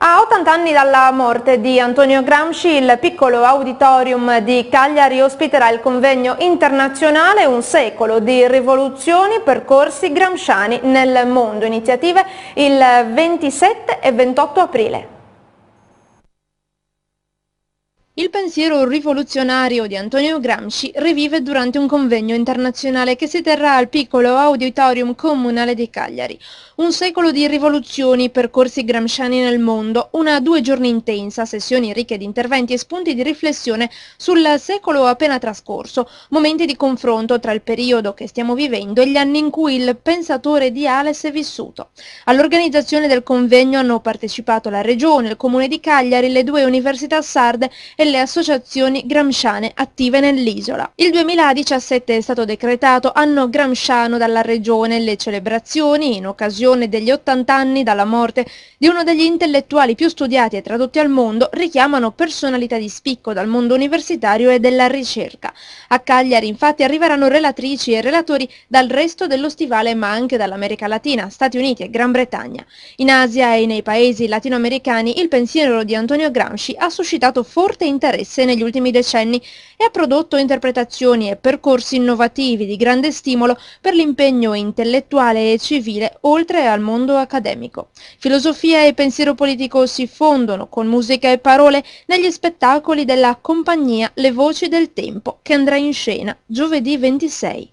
A 80 anni dalla morte di Antonio Gramsci, il piccolo auditorium di Cagliari ospiterà il convegno internazionale Un secolo di rivoluzioni, percorsi gramsciani nel mondo, iniziative il 27 e 28 aprile. Il pensiero rivoluzionario di Antonio Gramsci rivive durante un convegno internazionale che si terrà al piccolo auditorium comunale di Cagliari. Un secolo di rivoluzioni, percorsi gramsciani nel mondo, una 2 giorni intensa, sessioni ricche di interventi e spunti di riflessione sul secolo appena trascorso, momenti di confronto tra il periodo che stiamo vivendo e gli anni in cui il pensatore ideale si è vissuto. All'organizzazione del convegno hanno partecipato la Regione, il Comune di Cagliari, le 2 università sarde e le associazioni gramsciane attive nell'isola. Il 2017 è stato decretato anno gramsciano dalla Regione. Le celebrazioni, in occasione degli 80 anni dalla morte di uno degli intellettuali più studiati e tradotti al mondo, richiamano personalità di spicco dal mondo universitario e della ricerca. A Cagliari infatti arriveranno relatrici e relatori dal resto dello stivale, ma anche dall'America Latina, Stati Uniti e Gran Bretagna. In Asia e nei paesi latinoamericani il pensiero di Antonio Gramsci ha suscitato forte interesse negli ultimi decenni e ha prodotto interpretazioni e percorsi innovativi di grande stimolo per l'impegno intellettuale e civile oltre al mondo accademico. Filosofia e pensiero politico si fondono con musica e parole negli spettacoli della compagnia Le Voci del Tempo, che andrà in scena giovedì 26.